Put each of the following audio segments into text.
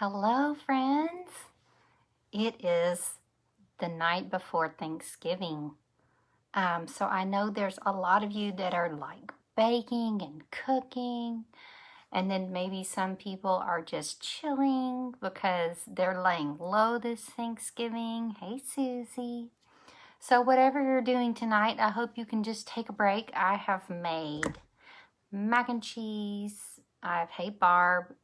Hello, friends. It is the night before Thanksgiving. So I know there's a lot of you that are like baking and cooking, and then maybe some people are just chilling because they're laying low this Thanksgiving. Hey, Susie. So whatever you're doing tonight, I hope you can just take a break. I have made mac and cheese. Hey, Barb.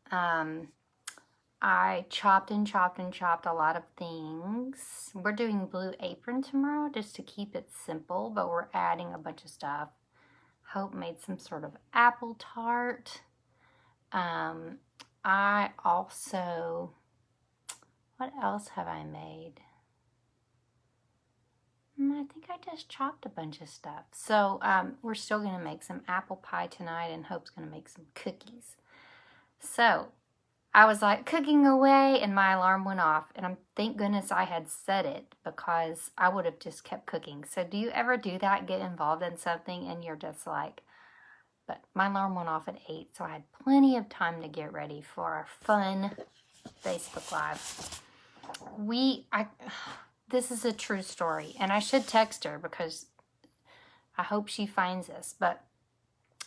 I chopped and chopped and chopped a lot of things. We're doing Blue Apron tomorrow just to keep it simple, but we're adding a bunch of stuff. Hope made some sort of apple tart. I also, what else have I made? I think I just chopped a bunch of stuff. So we're still going to make some apple pie tonight, and Hope's going to make some cookies. So I was like cooking away and my alarm went off, and thank goodness I had set it because I would have just kept cooking. So do you ever do that, get involved in something and you're just like, but my alarm went off at 8, so I had plenty of time to get ready for our fun Facebook Live. This is a true story, and I should text her because I hope she finds this, but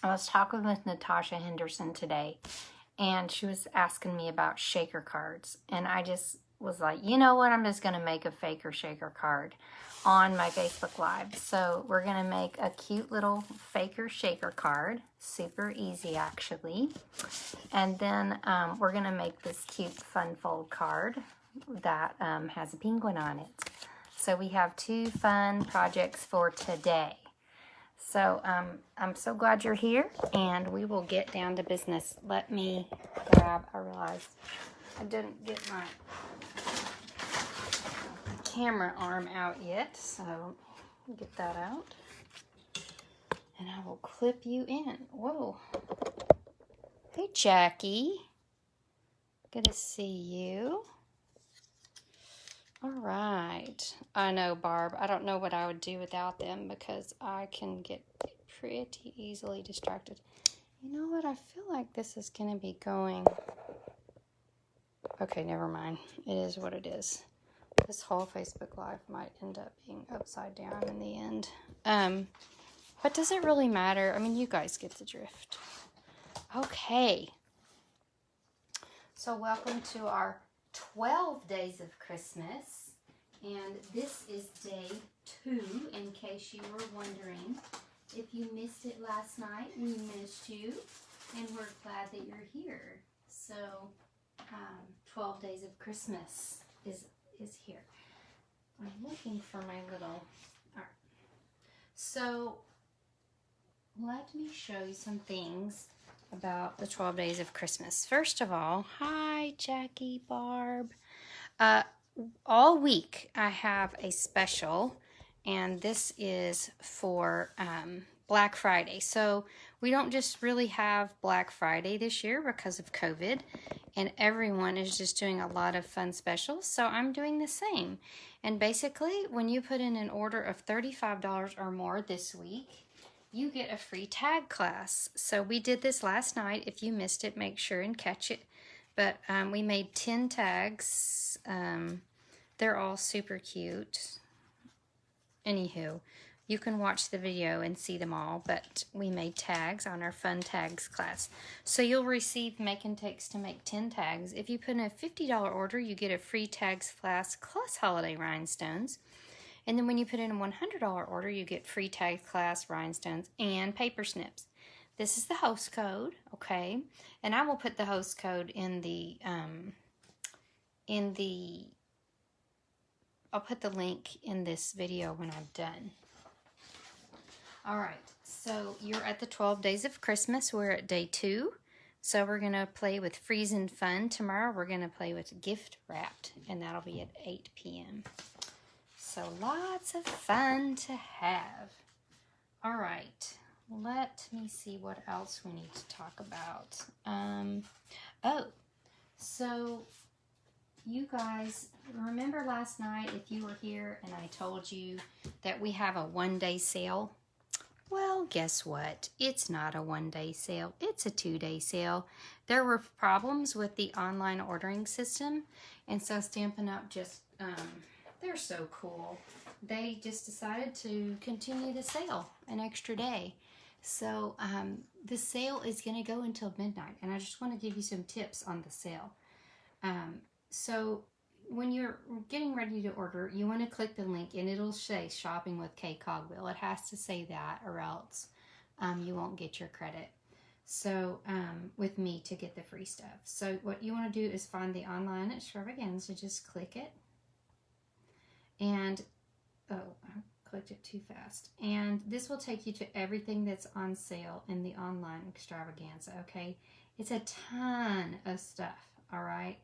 I was talking with Natasha Henderson today, and she was asking me about shaker cards. And I just was like, you know what? I'm just going to make a faker shaker card on my Facebook Live. So we're going to make a cute little faker shaker card. Super easy, actually. And then we're going to make this cute fun fold card that has a penguin on it. So we have 2 fun projects for today. So I'm so glad you're here, and we will get down to business. Let me grab, I realized I didn't get my camera arm out yet, so get that out. And I will clip you in. Whoa. Hey, Jackie. Good to see you. All right. I know, Barb. I don't know what I would do without them because I can get pretty easily distracted. You know what? I feel like this is going to be going... Okay, never mind. It is what it is. This whole Facebook Live might end up being upside down in the end. But does it really matter? I mean, you guys get the drift. Okay. So welcome to our 12 days of Christmas, and this is day 2, in case you were wondering. If you missed it last night, we missed you, and we're glad that you're here. So 12 days of Christmas is here. I'm looking for my little... All right. So let me show you some things about the 12 days of Christmas. First of all, hi Jackie, Barb. All week I have a special, and this is for Black Friday. So we don't just really have Black Friday this year because of COVID, and everyone is just doing a lot of fun specials. So I'm doing the same. And basically, when you put in an order of $35 or more this week, you get a free tag class. So we did this last night. If you missed it, make sure and catch it. But we made 10 tags. They're all super cute. Anywho, you can watch the video and see them all, but we made tags on our fun tags class. So you'll receive Make and Takes to make 10 tags. If you put in a $50 order, you get a free tags class plus holiday rhinestones. And then when you put in a $100 order, you get free tag class, rhinestones, and paper snips. This is the host code, okay? And I will put the host code I'll put the link in this video when I'm done. All right, so you're at the 12 days of Christmas. We're at day 2. So we're going to play with Freezin Fun. Tomorrow we're going to play with Gift Wrapped, and that'll be at 8 p.m. So lots of fun to have. All right, let me see what else we need to talk about. So you guys remember last night, if you were here, and I told you that we have a 1-day sale. Well, guess what? It's not a one-day sale. It's a two-day sale. There were problems with the online ordering system, and so Stampin' Up! Just, they're so cool. They just decided to continue the sale an extra day. So the sale is going to go until midnight, and I just want to give you some tips on the sale. So when you're getting ready to order, you want to click the link, and it'll say Shopping with K Cogbill. It has to say that, or else you won't get your credit. So with me to get the free stuff. So what you want to do is find the online extravaganza. Just click it. And, oh, I clicked it too fast. And this will take you to everything that's on sale in the online extravaganza, okay? It's a ton of stuff, all right?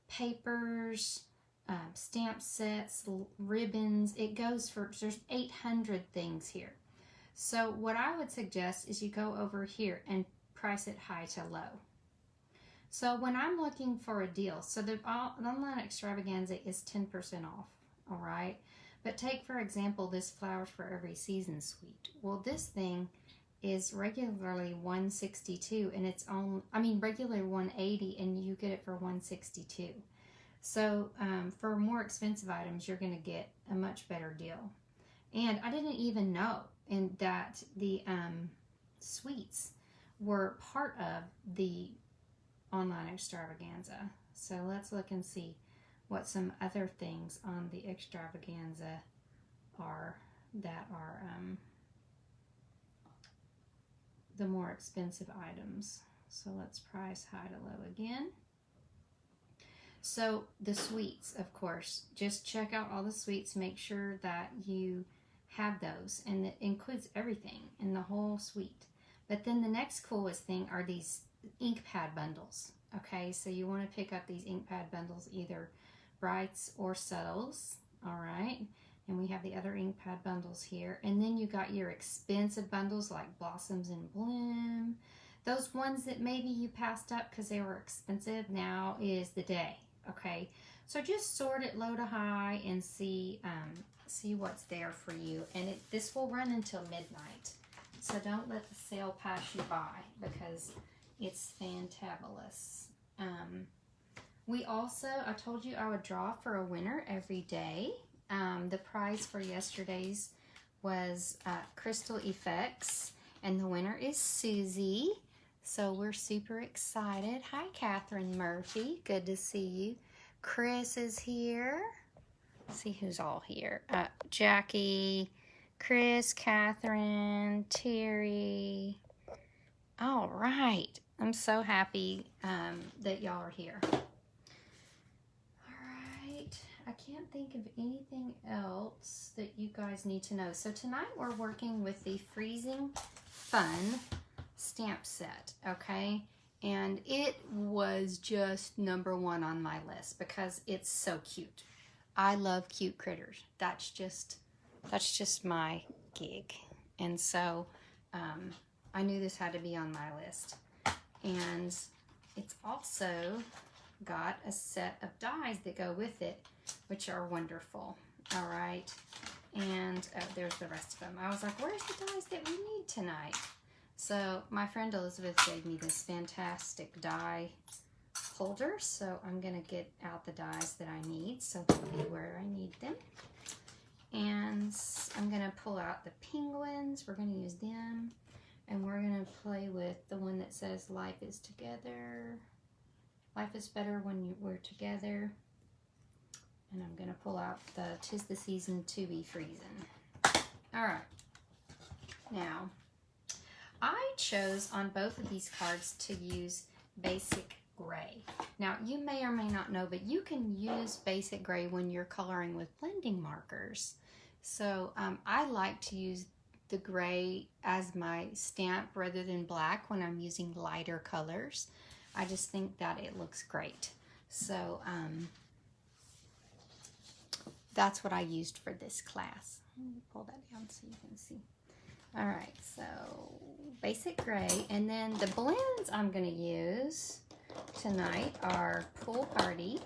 Papers, stamp sets, ribbons. It goes for, there's 800 things here. So what I would suggest is you go over here and price it high to low. So when I'm looking for a deal, so the online extravaganza is 10% off, all right? But take, for example, this Flowers for Every Season suite. Well, this thing is regularly $162, and it's on, regularly $180, and you get it for $162. So for more expensive items, you're going to get a much better deal. And I didn't even know that the suites were part of the online extravaganza. So let's look and see what some other things on the extravaganza are that are the more expensive items. So let's price high to low again. So the suites, of course, just check out all the suites, make sure that you have those, and it includes everything in the whole suite. But then the next coolest thing are these ink pad bundles. Okay, so you want to pick up these ink pad bundles, either brights or subtles, all right? And we have the other ink pad bundles here. And then you got your expensive bundles like Blossoms in Bloom. Those ones that maybe you passed up because they were expensive, now is the day, okay? So just sort it low to high and see what's there for you. And this will run until midnight. So don't let the sale pass you by because it's fantabulous. We also, I told you I would draw for a winner every day. The prize for yesterday's was Crystal Effects, and the winner is Susie. So we're super excited. Hi, Catherine Murphy. Good to see you. Chris is here. Let's see who's all here. Jackie, Chris, Catherine, Terry. All right. I'm so happy that y'all are here. I can't think of anything else that you guys need to know. So tonight we're working with the Freezin Fun stamp set, okay? And it was just #1 on my list because it's so cute. I love cute critters. That's just my gig. And so I knew this had to be on my list. And it's also got a set of dies that go with it, which are wonderful. All right, and there's the rest of them. I was like, where's the dies that we need tonight? So my friend Elizabeth gave me this fantastic die holder, so I'm gonna get out the dies that I need so they'll be where I need them. And I'm gonna pull out the penguins. We're gonna use them, and we're gonna play with the one that says life is together. Life is better when we're together. And I'm gonna pull out the 'Tis the Season to Be Freezin. All right. Now, I chose on both of these cards to use basic gray. Now, you may or may not know, but you can use basic gray when you're coloring with blending markers. So I like to use the gray as my stamp rather than black when I'm using lighter colors. I just think that it looks great. So that's what I used for this class. Let me pull that down so you can see. All right, so basic gray. And then the blends I'm going to use tonight are Pool Party.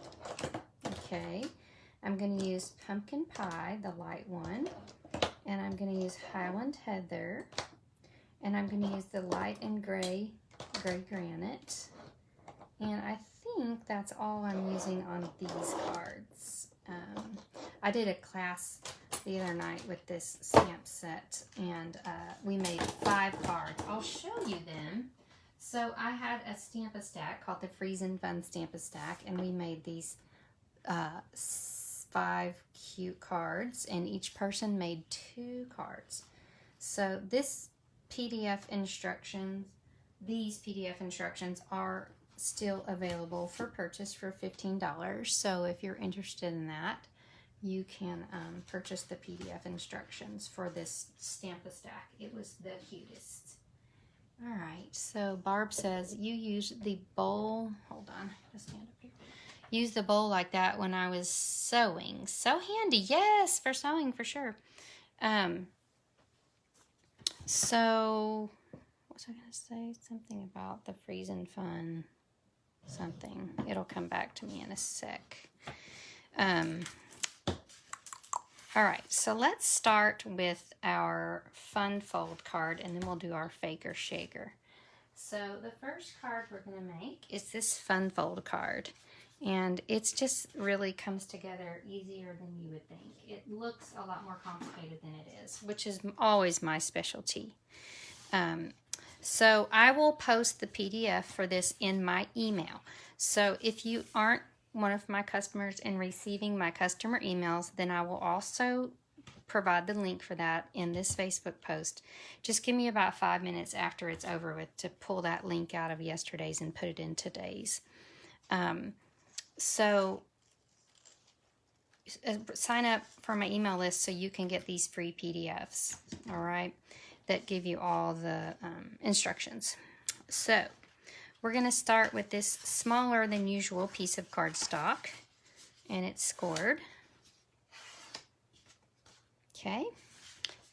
Okay. I'm going to use Pumpkin Pie, the light one. And I'm going to use Highland Heather. And I'm going to use the light and gray granite. And I think that's all I'm using on these cards. I did a class the other night with this stamp set, and we made 5 cards. I'll show you them. So I had a Stamp-A-Stack called the Freezin Fun Stamp-A-Stack, and we made these 5 cute cards, and each person made 2 cards. So these PDF instructions are still available for purchase for $15. So if you're interested in that, you can purchase the PDF instructions for this Stamp-A-Stack. It was the cutest. All right, so Barb says, you use the bowl, hold on, just stand up here. Use the bowl like that when I was sewing. So handy, yes, for sewing for sure. So, what was I going to say? Something about the Freezin Fun something. It'll come back to me in a sec. All right, so let's start with our fun fold card, and then we'll do our faker shaker. So the first card we're going to make is this fun fold card, and it's just really comes together easier than you would think. It looks a lot more complicated than it is, which is always my specialty. So I will post the PDF for this in my email. So if you aren't one of my customers and receiving my customer emails, then I will also provide the link for that in this Facebook post. Just give me about 5 minutes after it's over with to pull that link out of yesterday's and put it in today's. So sign up for my email list so you can get these free PDFs, all right, that give you all the instructions. So we're going to start with this smaller than usual piece of cardstock, and it's scored. Okay,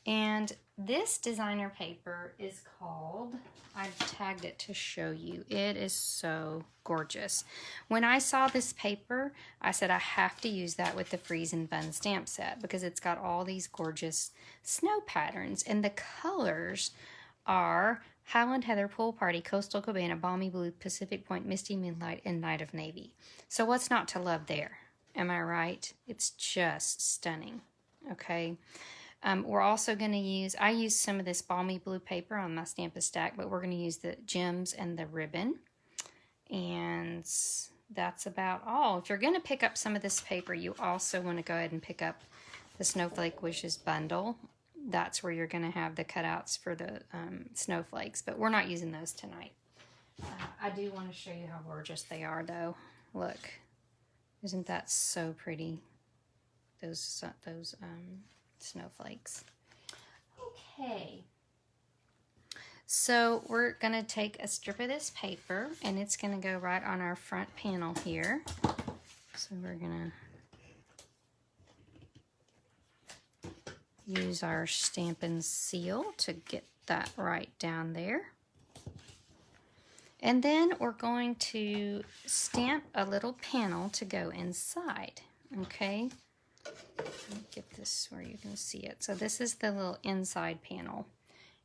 and this designer paper is called, I've tagged it to show you. It is so gorgeous. When I saw this paper, I said I have to use that with the Freezin Fun stamp set because it's got all these gorgeous snow patterns, and the colors are Highland Heather, Pool Party, Coastal Cabana, Balmy Blue, Pacific Point, Misty Moonlight, and Night of Navy. So what's not to love there? Am I right? It's just stunning. Okay. We're also going to use, I used some of this Balmy Blue paper on my Stamp-A-Stack, but we're going to use the gems and the ribbon. And that's about all. If you're going to pick up some of this paper, you also want to go ahead and pick up the Snowflake Wishes bundle. That's where you're going to have the cutouts for the snowflakes, but we're not using those tonight. I do want to show you how gorgeous they are, though. Look, isn't that so pretty? Those snowflakes. Okay, so we're going to take a strip of this paper, and it's going to go right on our front panel here. So we're going to use our Stampin' Seal to get that right down there. And then we're going to stamp a little panel to go inside, okay? Let me get this where you can see it. So this is the little inside panel.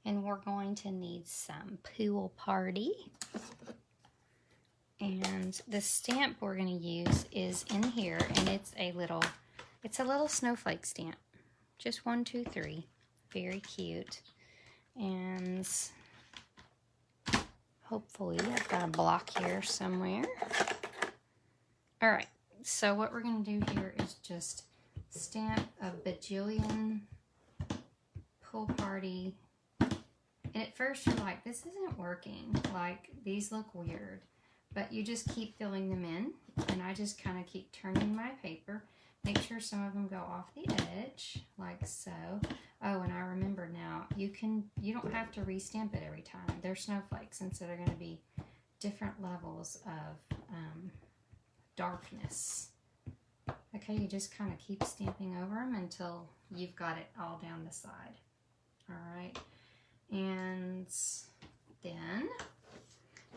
And we're going to need some Pool Party. And the stamp we're going to use is in here, and it's a little snowflake stamp. Just 1, 2, 3. Very cute. And hopefully I've got a block here somewhere. All right. So what we're going to do here is just stamp a bajillion Pool Party. And at first you're like, this isn't working. Like, these look weird. But you just keep filling them in. And I just kind of keep turning my paper. Make sure some of them go off the edge, like so. Oh, and I remember now, you don't have to re-stamp it every time. They're snowflakes, and so they're going to be different levels of darkness. Okay, you just kind of keep stamping over them until you've got it all down the side. All right, and then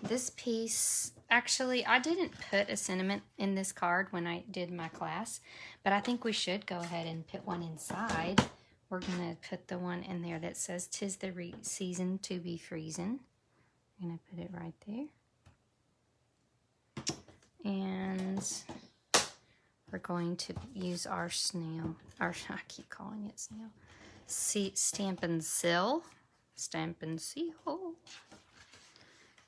this piece, actually, I didn't put a sentiment in this card when I did my class, but I think we should go ahead and put one inside we're going to put the one in there that says, "'Tis the season to be freezin'." I'm going to put it right there. And we're going to use our snail, I keep calling it snail, Stampin' Seal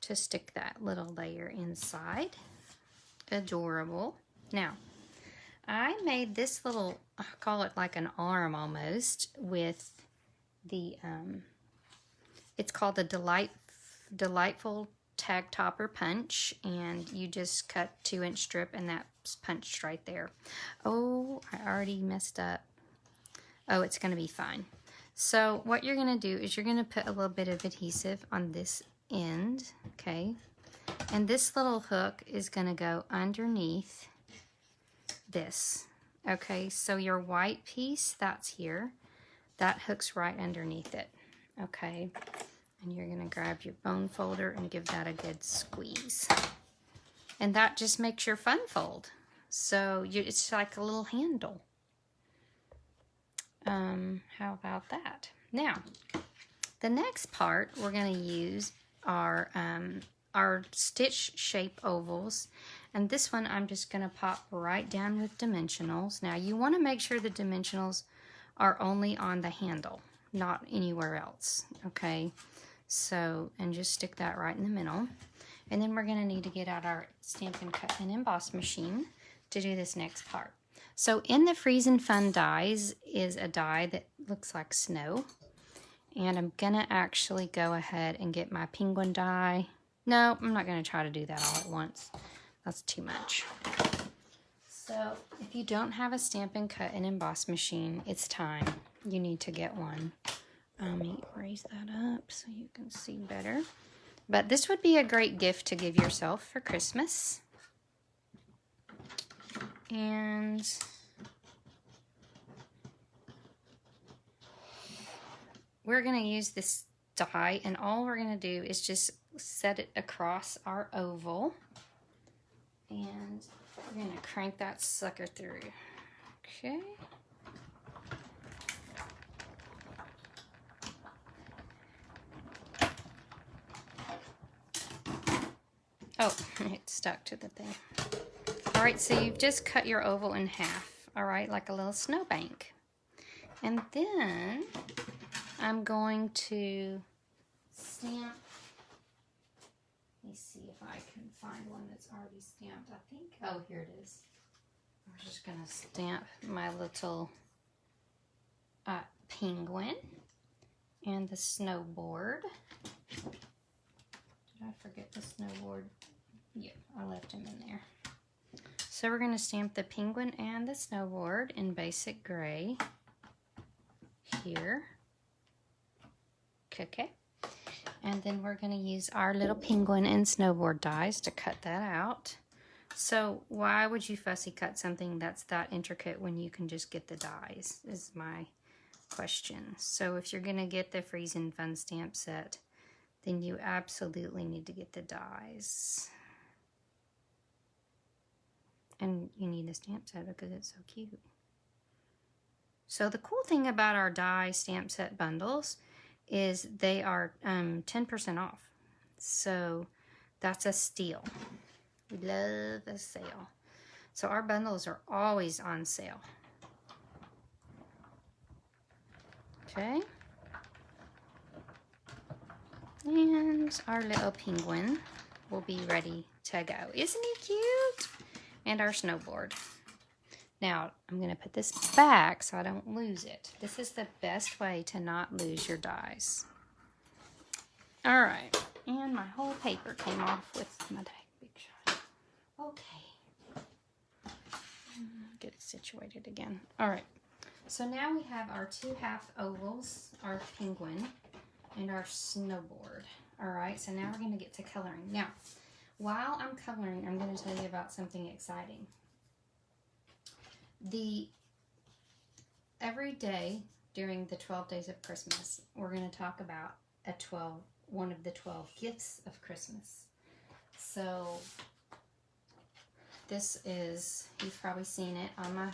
to stick that little layer inside. Adorable. Now, I made this little, I call it like an arm almost, with the, it's called the Delightful Tag Topper Punch, and you just cut 2-inch strip and that's punched right there. Oh, I already messed up. Oh, it's going to be fine. So what you're going to do is you're going to put a little bit of adhesive on this end, okay? And this little hook is going to go underneath this, okay? So your white piece, that's here. That hook's right underneath it, okay? And you're going to grab your bone folder and give that a good squeeze. And that just makes your fun fold. So it's like a little handle. How about that? Now, the next part, we're going to use our stitch shape ovals. And this one I'm just going to pop right down with dimensionals. Now, you want to make sure the dimensionals are only on the handle, not anywhere else, okay? So, and just stick that right in the middle. And then we're going to need to get out our Stampin' Cut and Emboss machine to do this next part. So in the Freezin' Fun dies is a die that looks like snow. And I'm going to actually go ahead and get my penguin die. No, I'm not going to try to do that all at once. That's too much. So if you don't have a Stampin' Cut and Emboss machine, it's time. You need to get one. Let me raise that up so you can see better. But this would be a great gift to give yourself for Christmas. And we're going to use this die, and all we're going to do is just set it across our oval. And we're going to crank that sucker through. Okay. Oh, it stuck to the thing. All right, so you've just cut your oval in half, all right, like a little snowbank. And then I'm going to stamp. Let me see if I can find one that's already stamped. I think, oh, here it is. I'm just going to stamp my little penguin and the snowboard. Did I forget the snowboard? Yeah, I left him in there. So we're going to stamp the penguin and the snowboard in basic gray here. Okay. And then we're going to use our little penguin and snowboard dies to cut that out. So why would you fussy cut something that's that intricate when you can just get the dies, is my question. So if you're going to get the Freezin' Fun stamp set, then you absolutely need to get the dies. And you need the stamp set because it's so cute. So the cool thing about our die stamp set bundles is they are 10% off. So that's a steal. We love a sale. So our bundles are always on sale. Okay. And our little penguin will be ready to go. Isn't he cute? And our snowboard. Now, I'm going to put this back so I don't lose it. This is the best way to not lose your dies. All right. And my whole paper came off with my big shot. Okay. Get it situated again. All right. So now we have our 2 half ovals, our penguin, and our snowboard. All right. So now we're going to get to coloring. Now, while I'm coloring, I'm going to tell you about something exciting. Every day during the 12 days of Christmas, we're going to talk about one of the 12 gifts of Christmas. So this is, you've probably seen it on my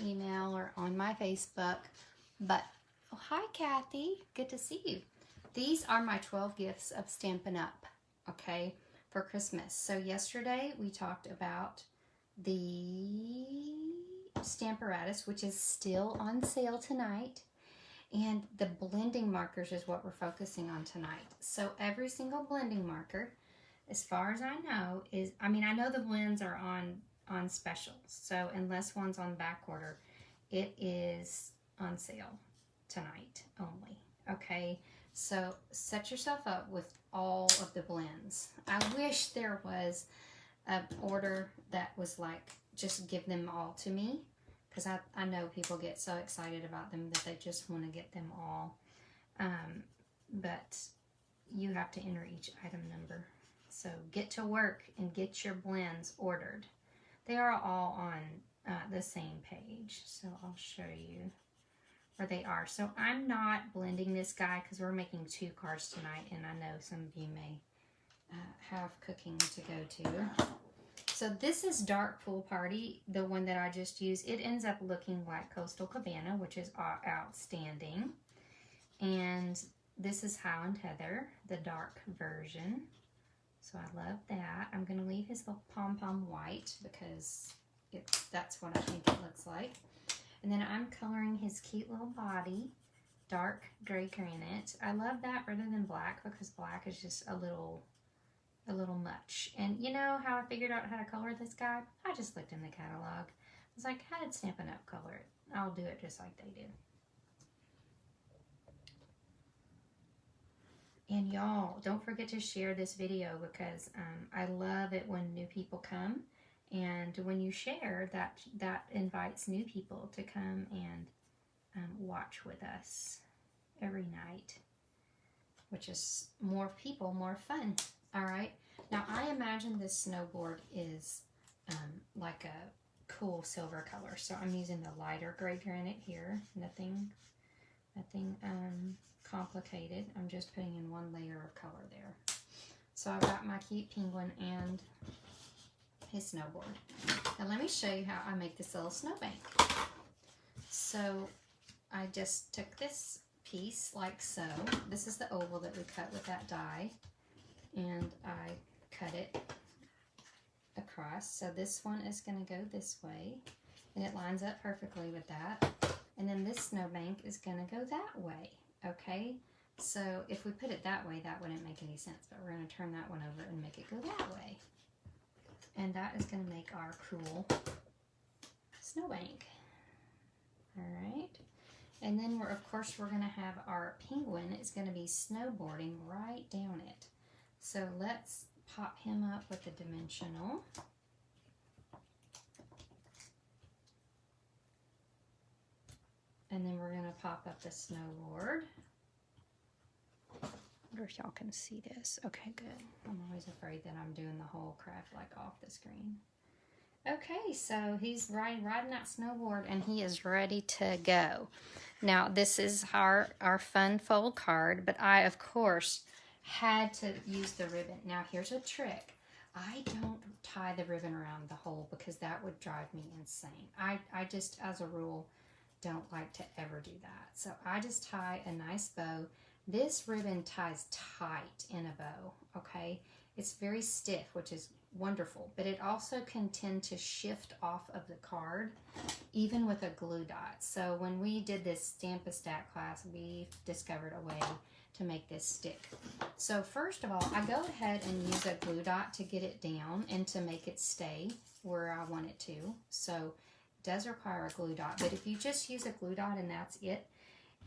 email or on my Facebook, but Oh, hi, Kathy. Good to see you. These are my 12 gifts of Stampin' Up, okay, for Christmas. So yesterday we talked about the Stamparatus, which is still on sale tonight. And the blending markers is what we're focusing on tonight. So every single blending marker, as far as I know, is, I mean, I know the blends are on specials. So unless one's on back order, it is on sale tonight only. Okay, so set yourself up with all of the blends. I wish there was an order that was like, just give them all to me, because I know people get so excited about them that they just want to get them all. But you have to enter each item number. So get to work and get your blends ordered. They are all on the same page. So I'll show you where they are. So I'm not blending this guy because we're making 2 cards tonight, and I know some of you may have cooking to go to. So this is Dark Pool Party, the one that I just used. It ends up looking like Coastal Cabana, which is outstanding. And this is Highland Heather, the dark version. So I love that. I'm going to leave his little pom-pom white because that's what I think it looks like. And then I'm coloring his cute little body, dark gray granite. I love that rather than black because black is just a little much. And you know how I figured out how to color this guy? I just looked in the catalog. I was like, how did Stampin' Up color it? I'll do it just like they did. And y'all, don't forget to share this video because I love it when new people come. And when you share, that invites new people to come and watch with us every night, which is more people, more fun. All right. Now, I imagine this snowboard is like a cool silver color. So I'm using the lighter gray granite here. Nothing complicated. I'm just putting in 1 layer of color there. So I've got my cute penguin and his snowboard. Now let me show you how I make this little snowbank. So I just took this piece like so. This is the oval that we cut with that die. And I cut it across. So this one is going to go this way. And it lines up perfectly with that. And then this snowbank is going to go that way. Okay? So if we put it that way, that wouldn't make any sense. But we're going to turn that one over and make it go that way. And that is going to make our cool snowbank. Alright. And then of course we're going to have our penguin. It's going to be snowboarding right down it. So let's pop him up with a dimensional. And then we're going to pop up the snowboard. I wonder if y'all can see this. Okay, good. I'm always afraid that I'm doing the whole craft like off the screen. Okay, so he's riding that snowboard and he is ready to go. Now, this is our fun fold card, but I, of course, had to use the ribbon. Now, here's a trick. I don't tie the ribbon around the hole because that would drive me insane. I just, as a rule, don't like to ever do that. So I just tie a nice bow. This ribbon ties tight in a bow, okay? It's very stiff, which is wonderful, but it also can tend to shift off of the card, even with a glue dot. So when we did this Stamp-A-Stack class, we discovered a way to make this stick. So first of all, I go ahead and use a glue dot to get it down and to make it stay where I want it to. So it does require a glue dot, but if you just use a glue dot and that's it,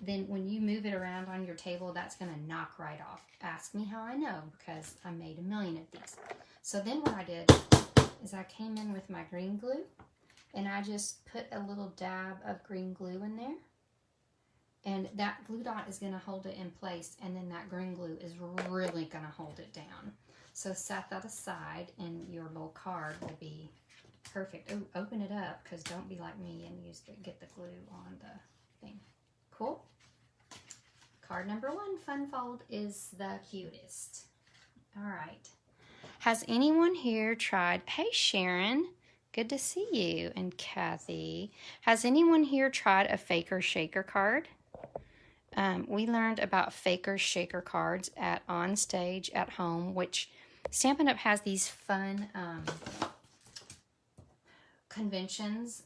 then when you move it around on your table, that's going to knock right off. Ask me how I know, because I made a million of these. So then what I did is I came in with my green glue, and I just put a little dab of green glue in there. And that glue dot is going to hold it in place, and then that green glue is really going to hold it down. So set that aside, and your little card will be perfect. Oh, open it up, because don't be like me and get the glue on the thing. Cool. Card number 1, Fun Fold, is the cutest. All right. Has anyone here tried, hey Sharon, good to see you, and Kathy. Has anyone here tried a Faker Shaker card? we learned about faker shaker cards at On Stage at Home, which Stampin' Up! Has these fun conventions.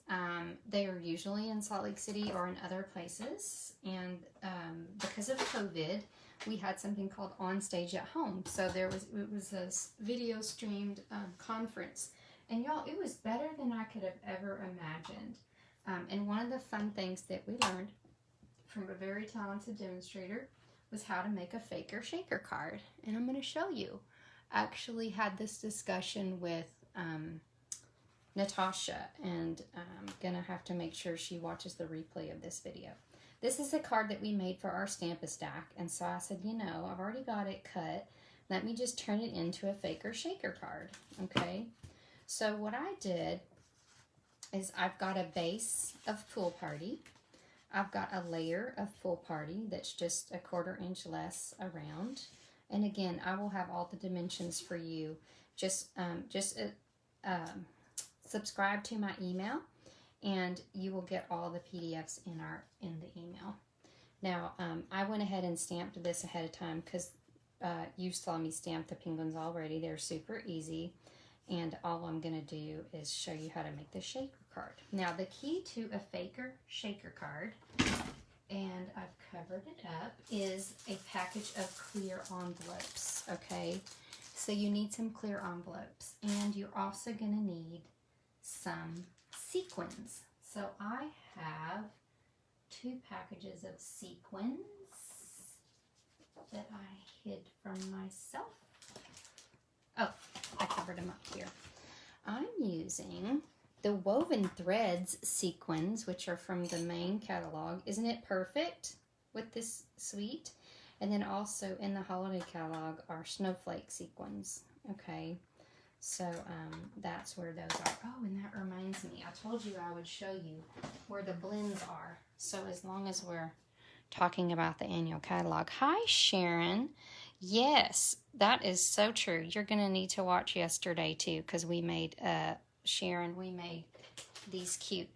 They are usually in Salt Lake City or in other places. And because of COVID, we had something called On Stage at Home. So it was a video streamed conference. And y'all, it was better than I could have ever imagined. And one of the fun things that we learned from a very talented demonstrator was how to make a faker shaker card. And I'm going to show you. I actually had this discussion with Natasha, and I'm going to have to make sure she watches the replay of this video. This is a card that we made for our Stamp-A-Stack, and so I said, you know, I've already got it cut. Let me just turn it into a faker shaker card, okay? So what I did is I've got a base of Pool Party. I've got a layer of Pool Party that's just a 1/4 inch less around. And again, I will have all the dimensions for you. Just subscribe to my email, and you will get all the PDFs in the email. Now, I went ahead and stamped this ahead of time because you saw me stamp the penguins already. They're super easy, and all I'm going to do is show you how to make the shaker card. Now, the key to a faker shaker card, and I've covered it up, is a package of clear envelopes, okay? So you need some clear envelopes, and you're also going to need some sequins. So I have 2 packages of sequins that I hid from myself. Oh, I covered them up here. I'm using the Woven Threads sequins, which are from the main catalog. Isn't it perfect with this suite? And then also in the holiday catalog are snowflake sequins, okay? So that's where those are. Oh, and that reminds me, I told you I would show you where the blends are. So as long as we're talking about the annual catalog. Hi, Sharon. Yes, that is so true. You're going to need to watch yesterday too, because we made, Sharon, we made these cute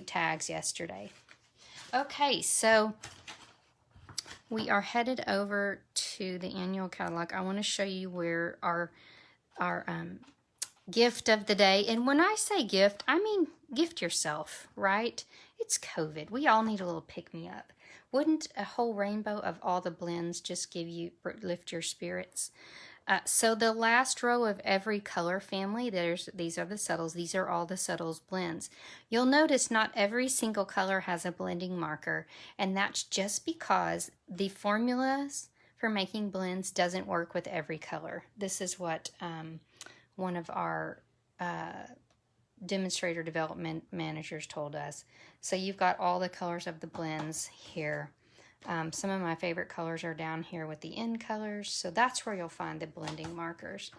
tags yesterday. Okay, so we are headed over to the annual catalog. I want to show you where our gift of the day. And when I say gift, I mean gift yourself, right? It's COVID. We all need a little pick-me-up. Wouldn't a whole rainbow of all the blends just lift your spirits? So the last row of every color family, these are the subtles. These are all the subtles blends. You'll notice not every single color has a blending marker, and that's just because the formulas for making blends doesn't work with every color. This is what one of our demonstrator development managers told us. So you've got all the colors of the blends here. Some of my favorite colors are down here with the end colors. So that's where you'll find the blending markers.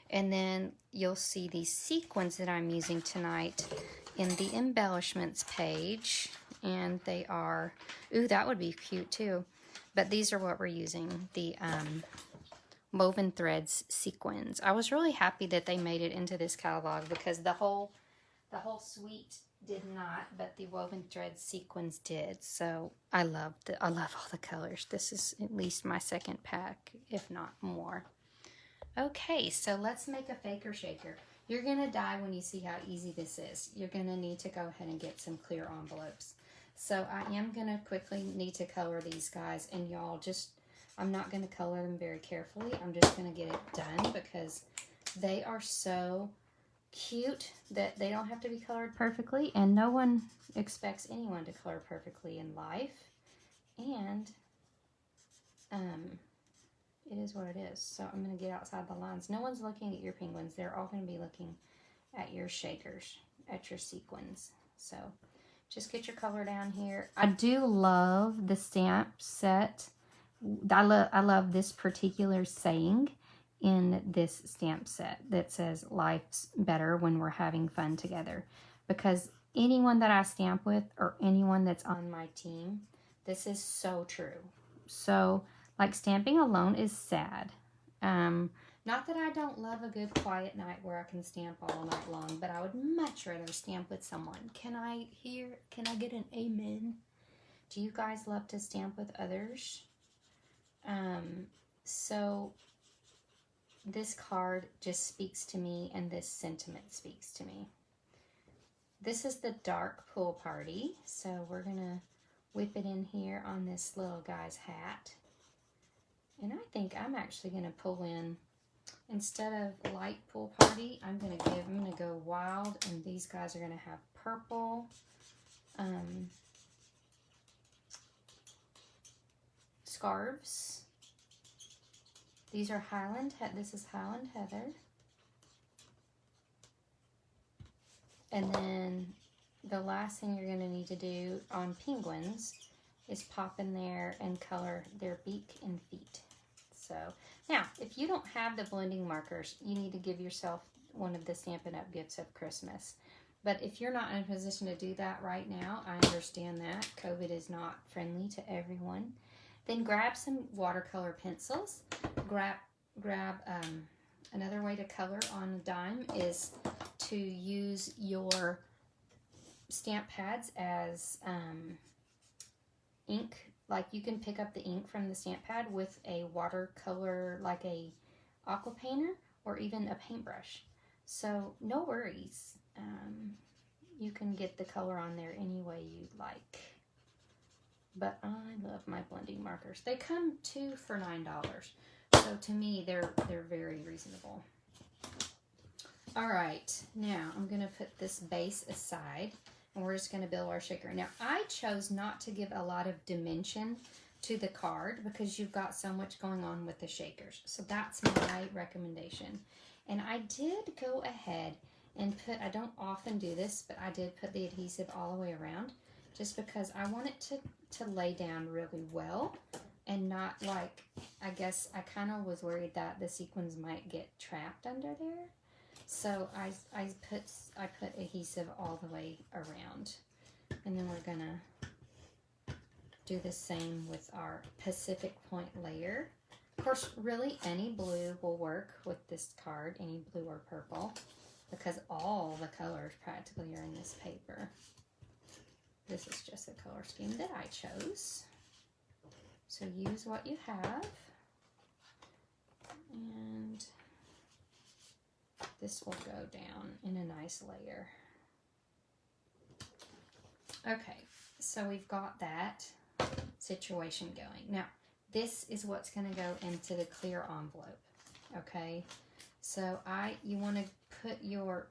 And then you'll see these sequins that I'm using tonight in the embellishments page. And they are, ooh, that would be cute too. But these are what we're using, the Woven Threads sequins. I was really happy that they made it into this catalog because the whole suite did not, but the Woven Threads sequins did. So I love all the colors. This is at least my second pack, if not more. Okay, so let's make a faker shaker. You're gonna die when you see how easy this is. You're gonna need to go ahead and get some clear envelopes. So I am gonna quickly need to color these guys, and y'all I'm not gonna color them very carefully. I'm just gonna get it done because they are so cute that they don't have to be colored perfectly, and no one expects anyone to color perfectly in life, and it is what it is. So I'm going to get outside the lines. No one's looking at your penguins. They're all going to be looking at your shakers, at your sequins. So just get your color down here. I do love the stamp set. I love this particular saying in this stamp set that says life's better when we're having fun together, because anyone that I stamp with or anyone that's on my team, this is so true. So like stamping alone is sad. Not that I don't love a good quiet night where I can stamp all night long, but I would much rather stamp with someone. Can I get an amen? Do you guys love to stamp with others? So this card just speaks to me, and this sentiment speaks to me. This is the dark pool party, so we're gonna whip it in here on this little guy's hat. And I think I'm actually gonna pull in, instead of light pool party, I'm gonna go wild, and these guys are gonna have purple, scarves. These are this is Highland Heather. And then the last thing you're gonna need to do on penguins is pop in there and color their beak and feet. So now, if you don't have the blending markers, you need to give yourself one of the Stampin' Up! Gifts of Christmas. But if you're not in a position to do that right now, I understand that. COVID is not friendly to everyone. Then grab some watercolor pencils. Grab another way to color on a dime is to use your stamp pads as ink. Like, you can pick up the ink from the stamp pad with a watercolor, like a aqua painter, or even a paintbrush. So no worries. You can get the color on there any way you'd like. But I love my blending markers. They come 2 for $9. So to me, they're very reasonable. All right, now I'm gonna put this base aside, and we're just gonna build our shaker. Now, I chose not to give a lot of dimension to the card because you've got so much going on with the shakers. So that's my recommendation. And I did go ahead and put, I don't often do this, but I did put the adhesive all the way around just because I want it to lay down really well and not like, I guess I kind of was worried that the sequins might get trapped under there. So I put adhesive all the way around. And then we're gonna do the same with our Pacific Point layer. Of course, really any blue will work with this card, any blue or purple, because all the colors practically are in this paper. This is just the color scheme that I chose. So use what you have. And this will go down in a nice layer. Okay, so we've got that situation going. Now, this is what's going to go into the clear envelope. Okay, so you want to put your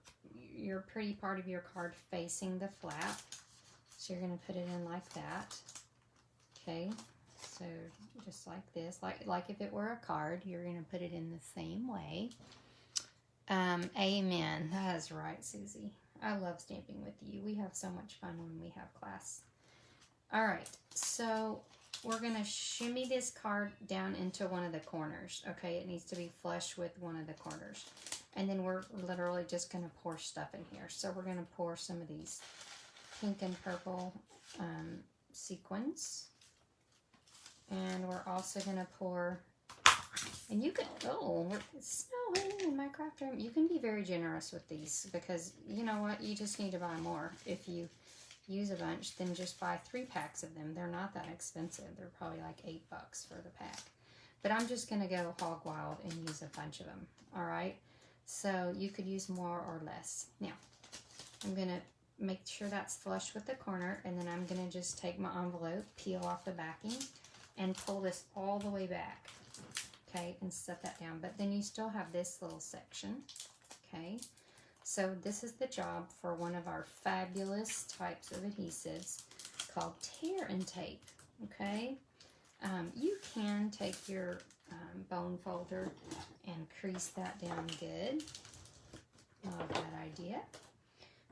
pretty part of your card facing the flap. So you're going to put it in like that. Okay, so just like this, like if it were a card, you're going to put it in the same way. Amen. That is right, Susie. I love stamping with you. We have so much fun when we have class. All right, so we're going to shimmy this card down into one of the corners. Okay, it needs to be flush with one of the corners. And then we're literally just going to pour stuff in here. So we're going to pour some of these pink and purple sequins. And we're also going to pour, and you can, it's snowing in my craft room. You can be very generous with these because you know what? You just need to buy more. If you use a bunch, then just buy 3 packs of them. They're not that expensive. They're probably like $8 for the pack. But I'm just going to go hog wild and use a bunch of them. All right? So you could use more or less. Now, I'm going to make sure that's flush with the corner, and then I'm going to just take my envelope, peel off the backing, and pull this all the way back. Okay, and set that down. But then you still have this little section. Okay, so this is the job for one of our fabulous types of adhesives called tear and tape. Okay, you can take your bone folder and crease that down good. Not a bad idea.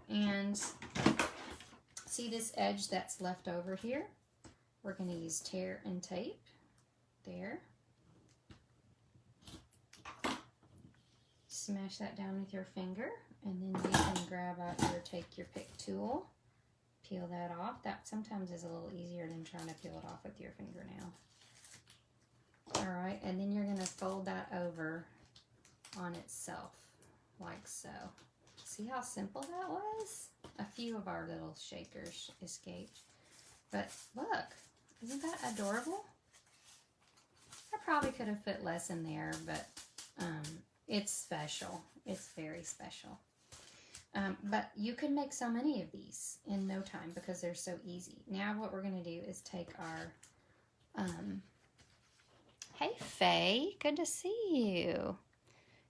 And see this edge that's left over here? We're going to use tear and tape there. Smash that down with your finger, and then you can grab out take your pick tool, peel that off. That sometimes is a little easier than trying to peel it off with your fingernail. All right, and then you're going to fold that over on itself, like so. See how simple that was? A few of our little shakers escaped. But look, isn't that adorable? I probably could have put less in there, but it's special. It's very special. But you can make so many of these in no time because they're so easy. Now what we're going to do is take our, hey Faye, good to see you.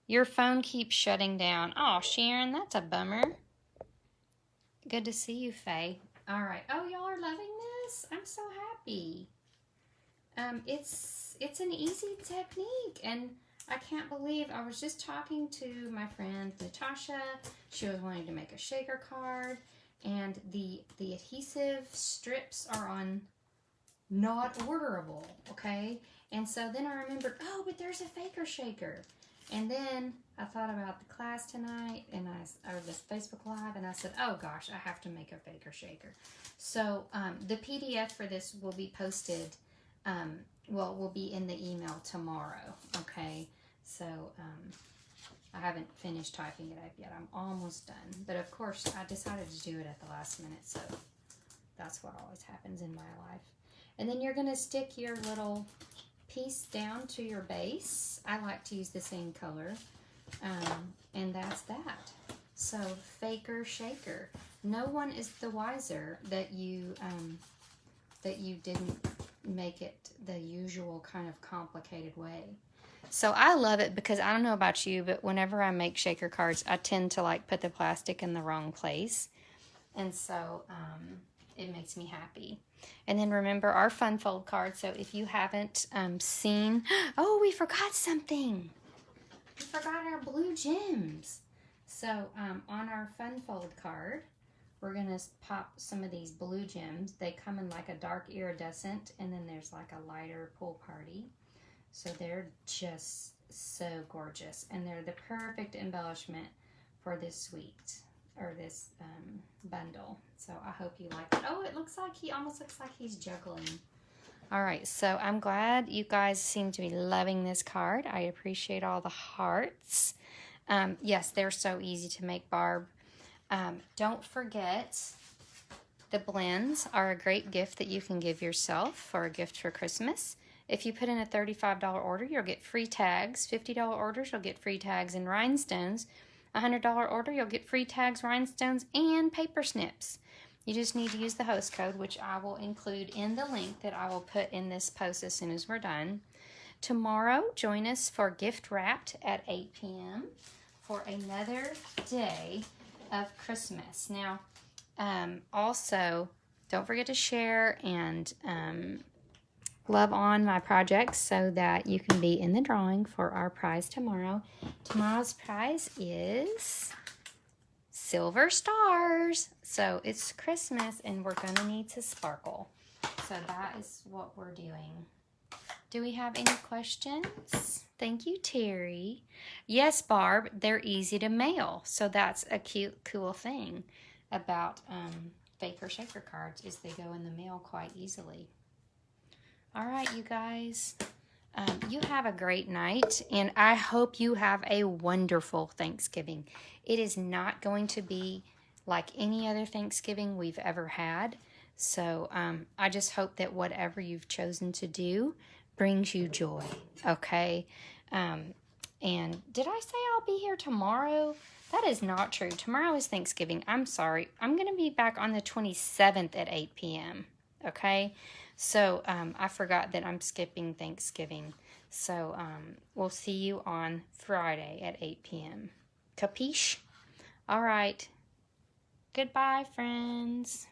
Your phone keeps shutting down. Oh, Sharon, that's a bummer. Good to see you, Faye. All right. Oh, y'all are loving this? I'm so happy. It's an easy technique, and I can't believe I was just talking to my friend Natasha. She was wanting to make a shaker card, and the adhesive strips are on not orderable, okay? And so then I remembered, oh, but there's a faker shaker. And then I thought about the class tonight, and or this Facebook Live, and I said, oh gosh, I have to make a faker shaker. So the PDF for this will be posted, will be in the email tomorrow, okay? So I haven't finished typing it up yet. I'm almost done. But of course, I decided to do it at the last minute, so that's what always happens in my life. And then you're going to stick your little piece down to your base. I like to use the same color, and that's that. So faker shaker. No one is the wiser that you didn't make it the usual kind of complicated way. So I love it because I don't know about you, but whenever I make shaker cards, I tend to like put the plastic in the wrong place, and so it makes me happy. And then remember our fun fold card. So if you haven't seen, oh, we forgot something. We forgot our blue gems. So on our fun fold card, we're going to pop some of these blue gems. They come in like a dark iridescent, and then there's like a lighter pool party. So they're just so gorgeous, and they're the perfect embellishment for this suite, or this bundle. So I hope you like it. Oh, it looks like he almost looks like he's juggling. All right, so I'm glad you guys seem to be loving this card. I appreciate all the hearts. Yes, they're so easy to make, Barb. Don't forget, the blends are a great gift that you can give yourself for a gift for Christmas. If you put in a $35 order, you'll get free tags. $50 orders, you'll get free tags and rhinestones. $100 order, you'll get free tags, rhinestones, and paper snips. You just need to use the host code, which I will include in the link that I will put in this post as soon as we're done. Tomorrow, join us for Gift Wrapped at 8 p.m. for another day of Christmas. Now, also, don't forget to share and love on my projects so that you can be in the drawing for our prize tomorrow. Tomorrow's prize is silver stars. So it's Christmas and we're going to need to sparkle. So that is what we're doing. Do we have any questions? Thank you, Terry. Yes, Barb, they're easy to mail. So that's a cute, cool thing about faker shaker cards is they go in the mail quite easily. All right, you guys, you have a great night, and I hope you have a wonderful Thanksgiving. It is not going to be like any other Thanksgiving we've ever had, so I just hope that whatever you've chosen to do brings you joy, okay? And did I say I'll be here tomorrow? That is not true. Tomorrow is Thanksgiving. I'm sorry. I'm going to be back on the 27th at 8 p.m., okay? So I forgot that I'm skipping Thanksgiving. So we'll see you on Friday at 8 p.m. Capiche? All right. Goodbye, friends.